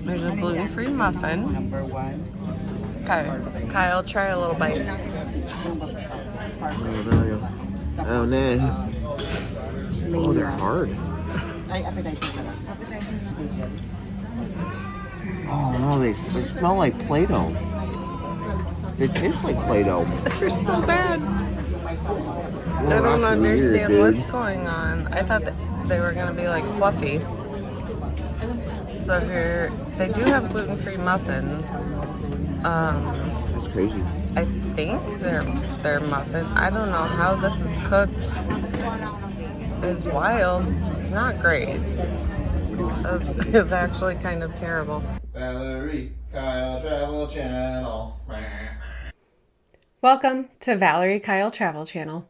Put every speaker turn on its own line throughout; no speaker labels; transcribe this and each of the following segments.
There's a gluten-free muffin.
Number one.
Okay, Kyle, try a little bite.
Oh, nice. Oh, they're hard.
Ay, appetizer ka lang. Appetizer na bacon.
Oh, no, they smell like Play-Doh. They taste like Play-Doh.
They're so bad.
Oh,
I don't
that's
understand
weird,
what's going on. I thought that they were gonna be like fluffy. So they do have gluten-free muffins.
That's crazy.
I think they're muffins. I don't know how this is cooked. It's wild. It's not great. It's actually kind of terrible.
Valerie Kyle Travel Channel.
Welcome to Valerie Kyle Travel Channel.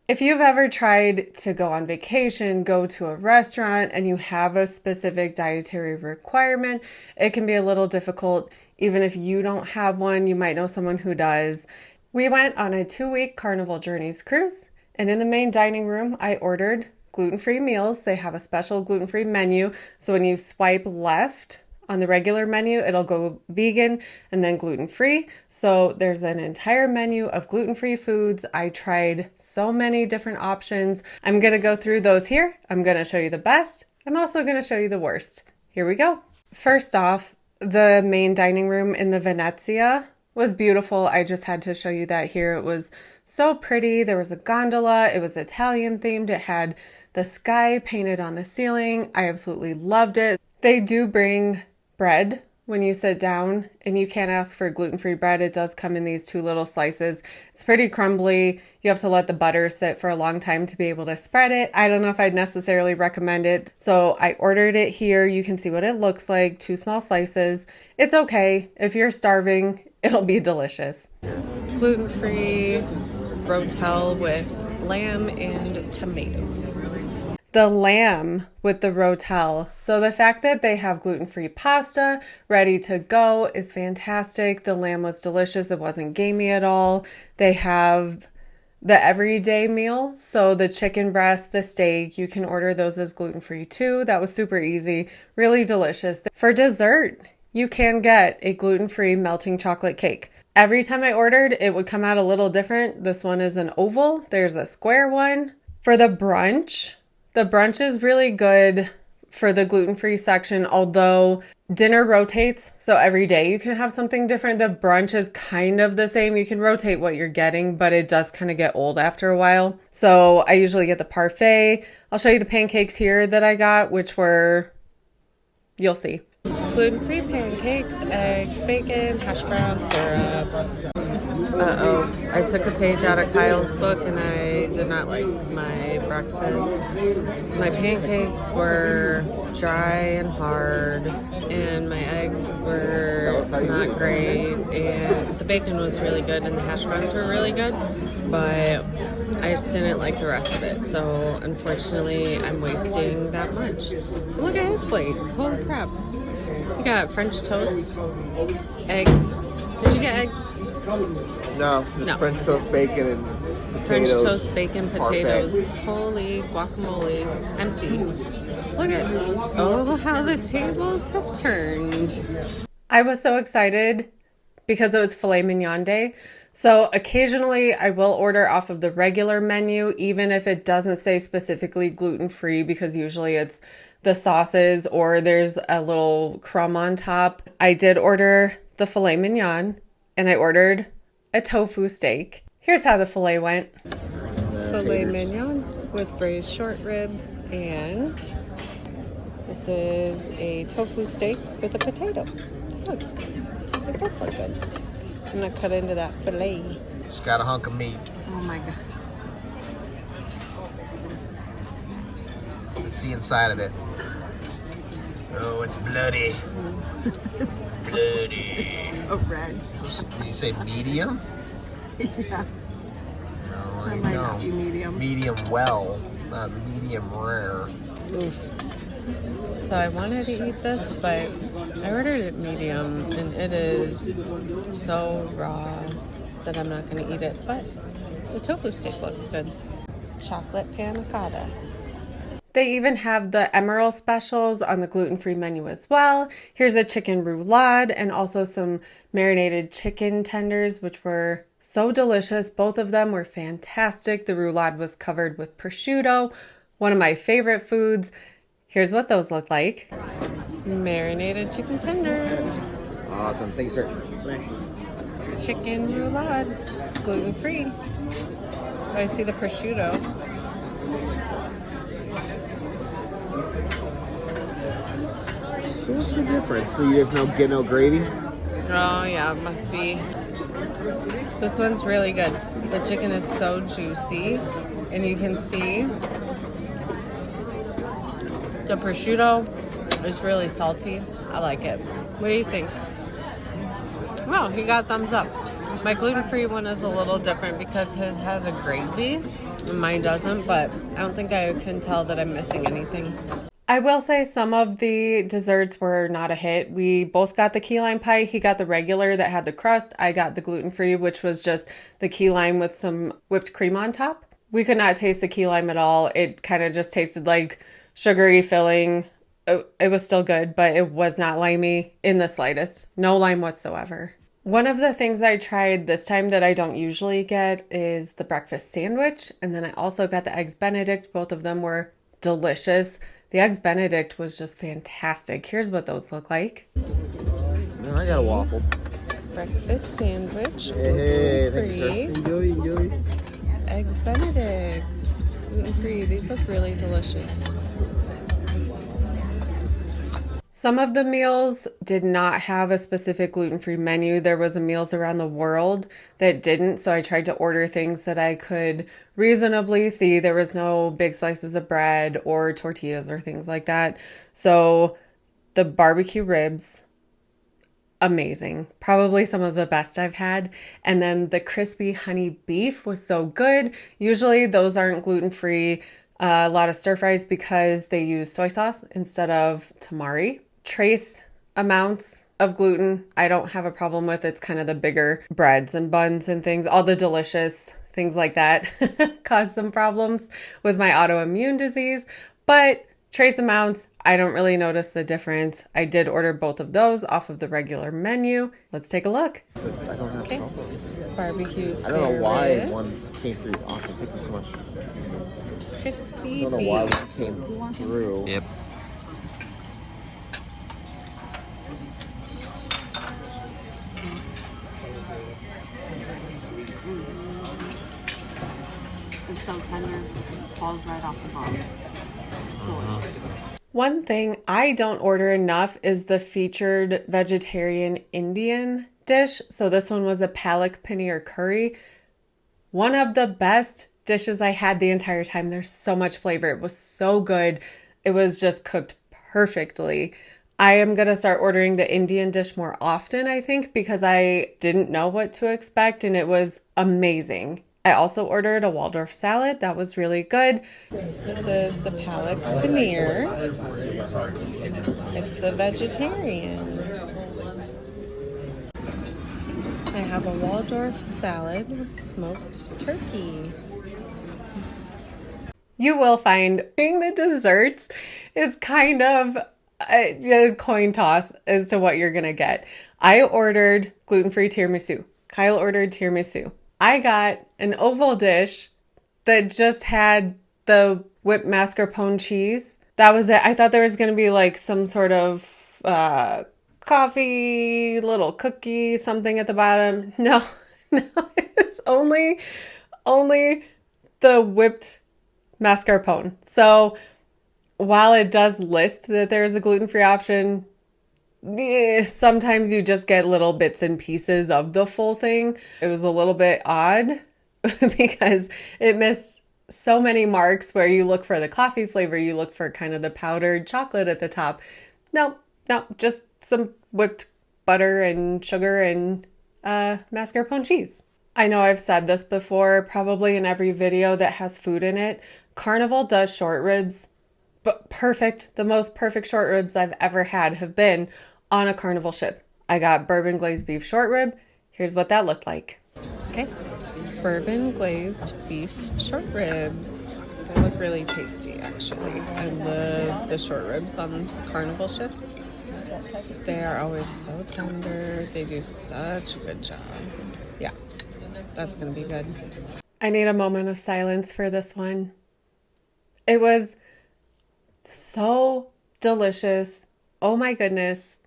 If you've ever tried to go on vacation, go to a restaurant, and you have a specific dietary requirement, it can be a little difficult. Even if you don't have one, you might know someone who does. We went on a 2-week Carnival Cruise, and in the main dining room, I ordered gluten-free meals. They have a special gluten-free menu, so when you swipe left on the regular menu, it'll go vegan and then gluten-free. So there's an entire menu of gluten-free foods. I tried so many different options. I'm going to go through those here. I'm going to show you the best. I'm also going to show you the worst. Here we go. First off, the main dining room in the Venezia was beautiful. I just had to show you that here. It was so pretty. There was a gondola. It was Italian themed. It had the sky painted on the ceiling. I absolutely loved it. They do bring bread when you sit down, and you can't ask for gluten-free bread. It does come in these 2 little slices. It's pretty crumbly. You have to let the butter sit for a long time to be able to spread it. I don't know if I'd necessarily recommend it. So I ordered it here. You can see what it looks like, 2 small slices. It's okay. If you're starving, it'll be delicious. Gluten-free rotel with lamb and tomato. The lamb with the rotel. So the fact that they have gluten-free pasta ready to go is fantastic. The lamb was delicious. It wasn't gamey at all. They have the everyday meal. So the chicken breast, the steak, you can order those as gluten-free too. That was super easy. Really delicious. For dessert, you can get a gluten-free melting chocolate cake. Every time I ordered, it would come out a little different. This one is an oval. There's a square one. For the brunch is really good for the gluten-free section, although dinner rotates. So every day you can have something different. The brunch is kind of the same. You can rotate what you're getting, but it does kind of get old after a while. So I usually get the parfait. I'll show you the pancakes here that I got, which were, you'll see. Gluten-free pancakes, eggs, bacon, hash brown, syrup. Uh-oh, I took a page out of Kyle's book and I did not like my breakfast. My pancakes were dry and hard, and my eggs were not great, and the bacon was really good, and the hash browns were really good, but I just didn't like the rest of it, so unfortunately I'm wasting that much. Look at his plate, holy crap. We got French toast, eggs. Did you get eggs?
No, just French toast, bacon, and potatoes.
French toast, bacon, potatoes.
Parfait.
Holy guacamole. Empty. Look at, oh, how the tables have turned. I was so excited because it was filet mignon day. So occasionally I will order off of the regular menu, even if it doesn't say specifically gluten-free, because usually it's the sauces or there's a little crumb on top. I did order the filet mignon, and I ordered a tofu steak. Here's how the filet went. Filet mignon with braised short rib, and this is a tofu steak with a potato. Looks good. They both look good. I'm gonna cut into that filet.
Just got a hunk of meat.
Oh my god.
Let's see inside of it. Oh, it's bloody.
It's
Bloody.
so red.
Did you say medium?
Yeah.
No,
That might not be medium.
Medium well, not medium rare.
Oof. So I wanted to eat this, but I ordered it medium, and it is so raw that I'm not going to eat it. But the tofu steak looks good. Chocolate panna cotta. They even have the Emerald specials on the gluten-free menu as well. Here's a chicken roulade and also some marinated chicken tenders, which were so delicious. Both of them were fantastic. The roulade was covered with prosciutto, one of my favorite foods. Here's what those look like. Marinated chicken tenders.
Awesome. Thanks, sir.
Chicken roulade, gluten-free. I see the prosciutto.
So what's the difference? So you guys no get no gravy?
Oh yeah, it must be. This one's really good. The chicken is so juicy, and you can see the prosciutto is really salty. I like it. What do you think? Wow, he got thumbs up. My gluten-free one is a little different because his has a gravy and mine doesn't, but I don't think I can tell that I'm missing anything. I will say some of the desserts were not a hit. We both got the key lime pie. He got the regular that had the crust. I got the gluten-free, which was just the key lime with some whipped cream on top. We could not taste the key lime at all. It kind of just tasted like sugary filling. It was still good, but it was not limey in the slightest. No lime whatsoever. One of the things I tried this time that I don't usually get is the breakfast sandwich. And then I also got the Eggs Benedict. Both of them were delicious. The Eggs Benedict was just fantastic. Here's what those look like.
No, I got a waffle.
Breakfast sandwich.
Hey, thank you, sir. Enjoy.
Eggs Benedict. Gluten-free. These look really delicious. Some of the meals did not have a specific gluten-free menu. There was a meals around the world that didn't, so I tried to order things that I could reasonably see. There was no big slices of bread or tortillas or things like that. So the barbecue ribs, amazing. Probably some of the best I've had. And then the crispy honey beef was so good. Usually those aren't gluten-free. A lot of stir fries because they use soy sauce instead of tamari. Trace amounts of gluten I don't have a problem with. It's kind of the bigger breads and buns and things, all the delicious things like that cause some problems with my autoimmune disease. But trace amounts, I don't really notice the difference. I did order both of those off of the regular menu. Let's take a look.
I don't have chocolate.
Barbecue spare
I don't know why
ribs.
one came through. Awesome. Thank you so much.
Crispy
I don't know
beef.
why one came through. Yep.
It's so tender, falls right off the bone. Delicious.
One thing I don't order enough is the featured vegetarian Indian dish. So this one was a palak paneer curry. One of the best dishes I had the entire time. There's so much flavor. It was so good. It was just cooked perfectly. I am going to start ordering the Indian dish more often, I think, because I didn't know what to expect and it was amazing. I also ordered a Waldorf salad. That was really good. This is the palak paneer. It's the vegetarian. I have a Waldorf salad with smoked turkey. You will find being the desserts is kind of a coin toss as to what you're going to get. I ordered gluten-free tiramisu. Kyle ordered tiramisu. I got an oval dish that just had the whipped mascarpone cheese. That was it. I thought there was going to be like some sort of coffee, little cookie, something at the bottom. No, it's only the whipped mascarpone. So while it does list that there's a gluten-free option, sometimes you just get little bits and pieces of the full thing. It was a little bit odd because it missed so many marks where you look for the coffee flavor, you look for kind of the powdered chocolate at the top. No, just some whipped butter and sugar and mascarpone cheese. I know I've said this before, probably in every video that has food in it. Carnival does short ribs, but perfect. The most perfect short ribs I've ever had have been on a Carnival ship. I got bourbon glazed beef short rib. Here's what that looked like. Okay, bourbon glazed beef short ribs. They look really tasty, actually. I love the short ribs on Carnival ships. They are always so tender. They do such a good job. Yeah, that's going to be good. I need a moment of silence for this one. It was so delicious. Oh my goodness.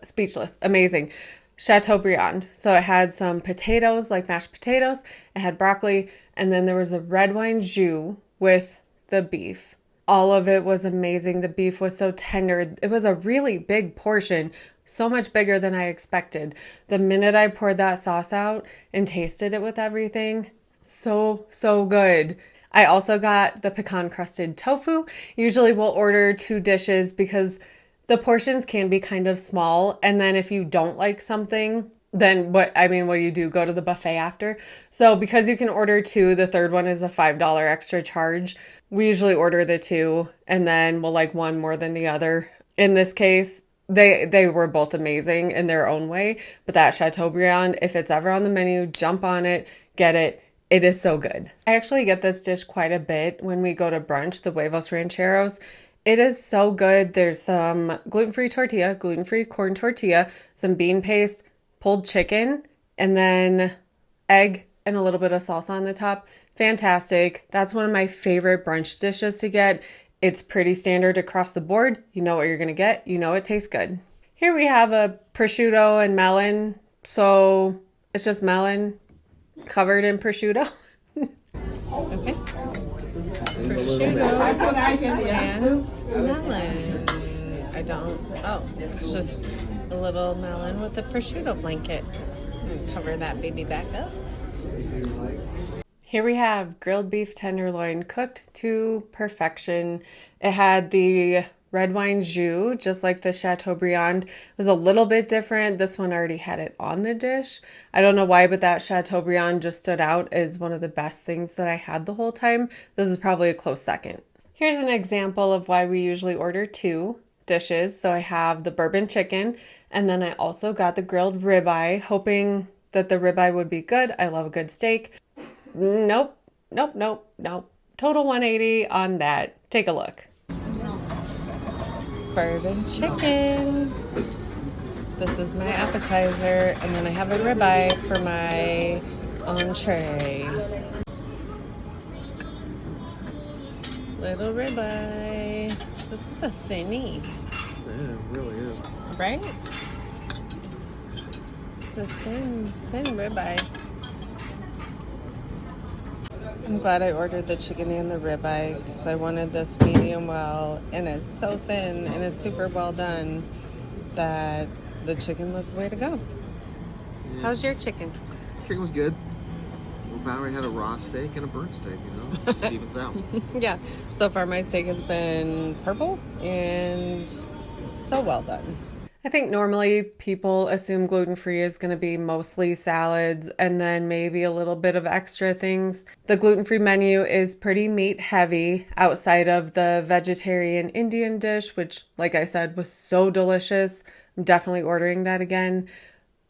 Speechless. Amazing. Chateaubriand. So it had some potatoes, like mashed potatoes. It had broccoli. And then there was a red wine jus with the beef. All of it was amazing. The beef was so tender. It was a really big portion, so much bigger than I expected. The minute I poured that sauce out and tasted it with everything, so good. I also got the pecan crusted tofu. Usually we'll order 2 dishes because the portions can be kind of small. And then if you don't like something, then what do you do? Go to the buffet after? So because you can order 2, the third one is a $5 extra charge. We usually order the 2 and then we'll like one more than the other. In this case, they were both amazing in their own way. But that Chateaubriand, if it's ever on the menu, jump on it, get it. It is so good. I actually get this dish quite a bit when we go to brunch, the huevos rancheros. It is so good. There's some gluten-free tortilla, gluten-free corn tortilla, some bean paste, pulled chicken, and then egg and a little bit of salsa on the top. Fantastic. That's one of my favorite brunch dishes to get. It's pretty standard across the board. You know what you're going to get. You know it tastes good. Here we have a prosciutto and melon. So it's just melon covered in prosciutto. Okay. Prosciutto and melon. It's just a little melon with a prosciutto blanket. Cover that baby back up. Here we have grilled beef tenderloin cooked to perfection. It had the red wine jus, just like the Chateaubriand. It was a little bit different. This one already had it on the dish. I don't know why, but that Chateaubriand just stood out as one of the best things that I had the whole time. This is probably a close second. Here's an example of why we usually order 2 dishes. So I have the bourbon chicken, and then I also got the grilled ribeye, hoping that the ribeye would be good. I love a good steak. Nope. Total 180 on that. Take a look. Bourbon chicken. This is my appetizer, and then I have a ribeye for my entree. Little ribeye. This is a thinny.
Yeah, it really is.
Right? It's a thin ribeye. I'm glad I ordered the chicken and the ribeye because I wanted this medium well, and it's so thin and it's super well done that the chicken was the way to go. Yeah. How's your chicken?
Chicken was good. Well, Valerie had a raw steak and a burnt steak, It evens out.
Yeah. So far my steak has been purple and so well done. I think normally people assume gluten-free is going to be mostly salads and then maybe a little bit of extra things. The gluten-free menu is pretty meat heavy outside of the vegetarian Indian dish, which, like I said, was so delicious. I'm definitely ordering that again.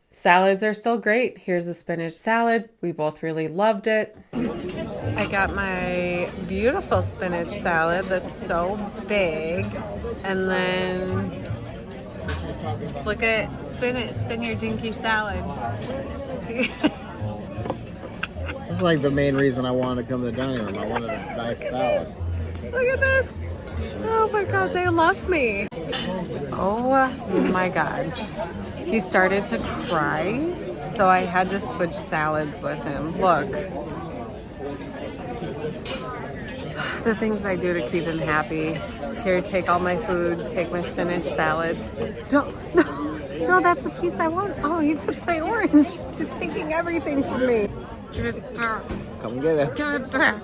Salads are still great. Here's a spinach salad. We both really loved it. I got my beautiful spinach salad that's so big. And then look at spin your dinky salad.
That's like the main reason I wanted to come to the dining room. I wanted a nice salad.
Look at this. Oh my God, they love me. Oh my God. He started to cry, so I had to switch salads with him. Look. The things I do to keep him happy. Here, take all my food, take my spinach salad. No, that's the piece I want. Oh, he took my orange. He's taking everything from me. Give it back.
Come and get it.
Give it back.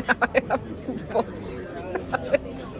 Now I have both salads.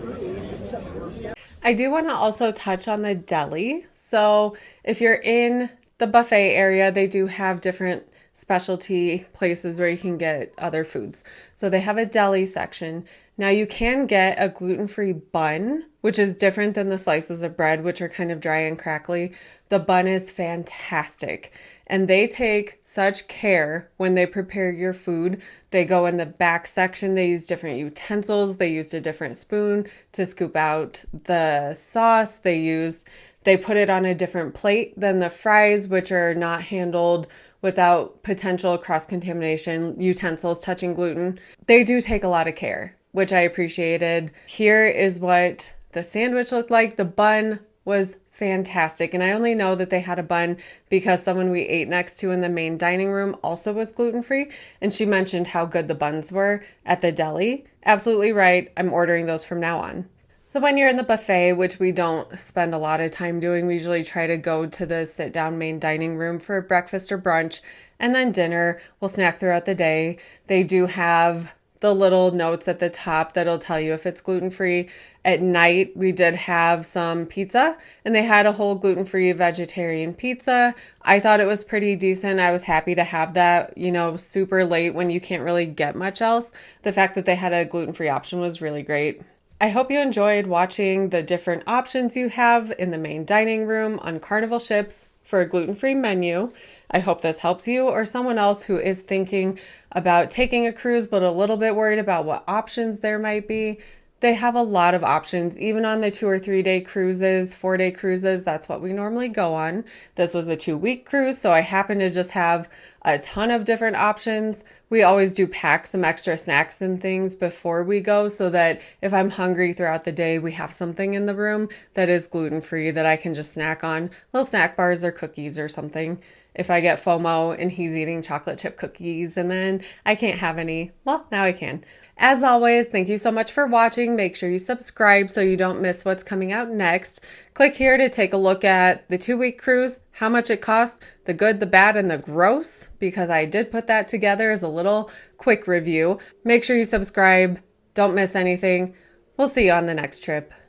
I do want to also touch on the deli. So if you're in the buffet area, they do have different specialty places where you can get other foods. So they have a deli section. Now you can get a gluten-free bun, which is different than the slices of bread, which are kind of dry and crackly. The bun is fantastic. and they take such care when they prepare your food. They go in the back section, they use different utensils, they used a different spoon to scoop out the sauce, they put it on a different plate than the fries, which are not handled without potential cross-contamination, utensils touching gluten. They do take a lot of care, which I appreciated. Here is what the sandwich looked like. The bun was fantastic. And I only know that they had a bun because someone we ate next to in the main dining room also was gluten-free. And she mentioned how good the buns were at the deli. Absolutely right. I'm ordering those from now on. So when you're in the buffet, which we don't spend a lot of time doing, we usually try to go to the sit-down main dining room for breakfast or brunch, and then dinner. We'll snack throughout the day. They do have the little notes at the top that'll tell you if it's gluten-free. At night, we did have some pizza, and they had a whole gluten-free vegetarian pizza. I thought it was pretty decent. I was happy to have that, super late when you can't really get much else. The fact that they had a gluten-free option was really great. I hope you enjoyed watching the different options you have in the main dining room on Carnival ships for a gluten-free menu. I hope this helps you or someone else who is thinking about taking a cruise but a little bit worried about what options there might be. They have a lot of options, even on the 2 or 3 day cruises, 4-day cruises. That's what we normally go on. This was a 2-week cruise, so I happen to just have a ton of different options. We always do pack some extra snacks and things before we go so that if I'm hungry throughout the day, we have something in the room that is gluten-free that I can just snack on, little snack bars or cookies or something. If I get FOMO and he's eating chocolate chip cookies and then I can't have any, well, now I can. As always, thank you so much for watching. Make sure you subscribe so you don't miss what's coming out next. Click here to take a look at the 2-week cruise, how much it costs, the good, the bad, and the gross, because I did put that together as a little quick review. Make sure you subscribe. Don't miss anything. We'll see you on the next trip.